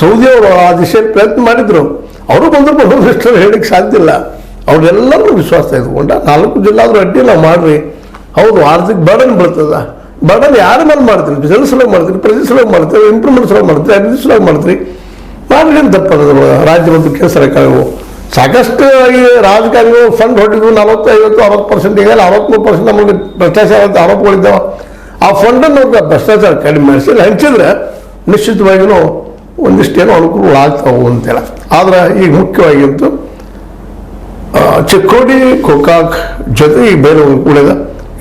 Saudi ಅವರು ಆ ದಿಶೆಯಲ್ಲಿ ಪ್ರಯತ್ನ ಮಾಡಿದ್ರು. ಅವರು ಬಂದ್ರು ಬರೋದಷ್ಟು ಹೇಳಿಕ್ಕೆ ಸಾಧ್ಯ ಇಲ್ಲ. ಅವ್ರೆಲ್ಲರೂ ವಿಶ್ವಾಸ ತೆಗೆದುಕೊಂಡ 4 ಜಿಲ್ಲೆ ಆದರೂ ಅಡ್ಡಿಲ್ಲ ಮಾಡ್ರಿ. ಹೌದು, ಆರ್ಥಿಕ ಬರ್ಡನ್ ಬೀಳ್ತದ. ಬರ್ಡನ್ ಯಾರ ಮೇಲೆ ಮಾಡ್ತೀನಿ? ಬಿಸಿನೆಸ್ ಸಲುವಾಗಿ ಮಾಡ್ತೀನಿ, ಪ್ರತಿ ಸಲುವಾಗಿ ಮಾಡ್ತೀವಿ, ಇಂಪ್ರೂವ್ಮೆಂಟ್ ಸಲುವಾಗಿ ಮಾಡ್ತೀವಿ, ಅಭಿವೃದ್ಧಿ ಸಲುವಾಗಿ ಮಾಡ್ತೀವಿ. ಮಾಡ್ರಿ ಅಂತ ತಪ್ಪದ ರಾಜ್ಯ ಮತ್ತು ಕೇಂದ್ರ ಸರ್ಕಾರಗಳು ಸಾಕಷ್ಟು ಈ ರಾಜಕಾರಣಿಗಳು ಫಂಡ್ ಹೊಟ್ಟಿದ್ವು 40, 50, 60%, ಈಗ 63% ನಮಗೆ ಭ್ರಷ್ಟಾಚಾರ ಆರೋಪಗಳಿದ್ದಾವೆ. ಆ ಫಂಡನ್ನು ಭ್ರಷ್ಟಾಚಾರ ಕಡಿಮೆ ಮಾಡಿಸಿ ಹಂಚಿದ್ರೆ ನಿಶ್ಚಿತವಾಗಿಯೂ ಒಂದಿಷ್ಟೇನೋ ಅನುಕೂಲ ಆಗ್ತಾವು ಅಂತೇಳಿ. ಆದ್ರೆ ಈಗ ಮುಖ್ಯವಾಗಿತ್ತು ಚಿಕ್ಕೋಡಿ ಗೋಕಾಕ್ ಜೊತೆ ಈ ಬೇರೆ ಉಳಿದ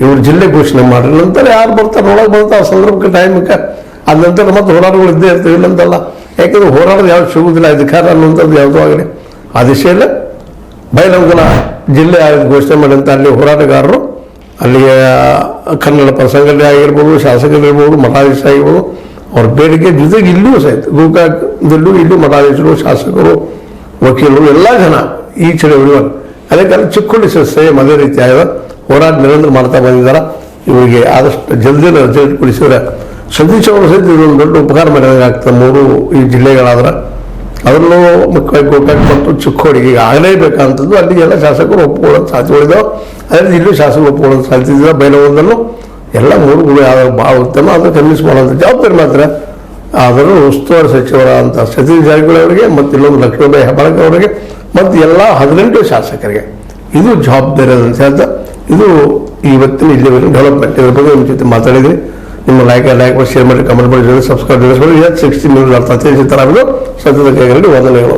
ಇವರು ಜಿಲ್ಲೆ ಘೋಷಣೆ ಮಾಡ್ರಿ. ನಂತರ ಯಾರು ಬರ್ತಾರೆ ಒಳಗೆ ಬರ್ತಾರೆ ಆ ಸಂದರ್ಭಕ್ಕೆ ಟೈಮಕ್ಕೆ. ಅದ ನಂತರ ಮತ್ತೆ ಹೋರಾಟಗಳು ಇದ್ದೇ ಇರ್ತವೆ, ಇಲ್ಲಂತಲ್ಲ. ಯಾಕೆಂದ್ರೆ ಹೋರಾಟದ ಯಾವ್ದು ಸಿಗುವುದಿಲ್ಲ, ಅಧಿಕಾರ ಅನ್ನುವಂಥದ್ದು ಯಾವುದೂ ಆಗಲಿ. ಆ ದಿಶೆಯಲ್ಲೇ ಬೈಲಹೊಂಗಲ ಜಿಲ್ಲೆ ಘೋಷಣೆ ಮಾಡಿದಂಥ ಅಲ್ಲಿ ಹೋರಾಟಗಾರರು, ಅಲ್ಲಿಯ ಕನ್ನಡ ಪರ ಸಂಘಟನೆ ಆಗಿರ್ಬೋದು, ಶಾಸಕರಿರ್ಬೋದು, ಮಠಾಧೀಶ ಆಗಿರ್ಬೋದು, ಅವ್ರ ಬೇಡಿಕೆ ಜೊತೆಗೆ ಇಲ್ಲಿಯೂ ಸಹಿತ ಗೋಕಾಕದಲ್ಲೂ ಇಲ್ಲಿ ಮಠಾಧೀಶರು, ಶಾಸಕರು, ವಕೀಲರು ಎಲ್ಲ ಜನ ಈ ಚಳವಳಿ ಅದಕ್ಕೆ ಅಲ್ಲಿ ಚಿಕ್ಕೋಡಿ ಸೇಮ್ ಅದೇ ರೀತಿ ಆಗಿದೆ. ಹೋರಾಟ ನಿರಂತರ ಮಾಡ್ತಾ ಬಂದಿದ್ದಾರೆ. ಇವರಿಗೆ ಆದಷ್ಟು ಜಲ್ದಿ ರಿಸಲ್ಟ್ ಕೊಡಿಸಿದ್ರೆ ಸತೀಶ್ ಅವರು ಸಹಿತ ಇದೊಂದು ದೊಡ್ಡ ಉಪಕಾರ ಮಾಡಿದಾಗ ಆಗ್ತದೆ. 3 ಈ ಜಿಲ್ಲೆಗಳಾದ್ರೆ ಅದರಲ್ಲೂ ಮುಖ್ಯವಾಗಿ ಗೋಕಾಕ್ ಮತ್ತು ಚಿಕ್ಕೋಡಿಗೆ ಈಗ ಆಗಲೇಬೇಕಂತದ್ದು ಅಲ್ಲಿಗೆಲ್ಲ ಶಾಸಕರು ಒಪ್ಪಿಕೊಳ್ಳೋದು ಸಾಧ್ಯಗಳಿದ್ದಾವೆ. ಅದೇ ರೀತಿ ಇಲ್ಲೂ ಶಾಸಕರು ಒಪ್ಪಿಕೊಳ್ಳೋದು ಸಾಧ್ಯತೆ. ಬೈಲಹೊಂಗಲದಲ್ಲೂ ಎಲ್ಲ 3 ಯಾವ್ದು ಭಾಳ ಉತ್ತಮ, ಅದನ್ನು ಕನ್ವಿನ್ಸ್ ಮಾಡೋಂಥ ಜವಾಬ್ದಾರಿ ಮಾತ್ರ ಅದನ್ನು ಉಸ್ತುವಾರಿ ಸಚಿವರ ಅಂತ ಸತೀಶ್ ಜಾರಕಿಹೊಳಿ ಅವರಿಗೆ ಮತ್ತು ಇಲ್ಲೊಂದು ಲಕ್ಷ್ಮೀಬಾಯಿ ಹೆಬ್ಬಾಳ್ಕರ್ ಅವರಿಗೆ ಮತ್ತು ಎಲ್ಲ 18 ಶಾಸಕರಿಗೆ ಇದು ಜವಾಬ್ದಾರಿ ಅಂತ ಹೇಳ್ತಾ ಇದು ಇವತ್ತಿನ ಇಲ್ಲಿವರೆಗೆ ಡೆವಲಪ್ಮೆಂಟ್ ಇದ್ರ ಬಗ್ಗೆ ನಿಮ್ಮ ಜೊತೆ ಮಾತಾಡಿದ್ರಿ. ನಿಮ್ಮ ಲೈಕ್ ಶೇರ್ ಮಾಡಿ, ಕಮೆಂಟ್ ಮಾಡಿ, ಸಬ್ಸ್ಕ್ರೈಬ್ ಮಾಡಿ. 60 ನ್ಯೂಸ್ ಅರ್ಥ ಸತತ ಕೈಗಳಲ್ಲಿ ವಂದನೆಗಳು.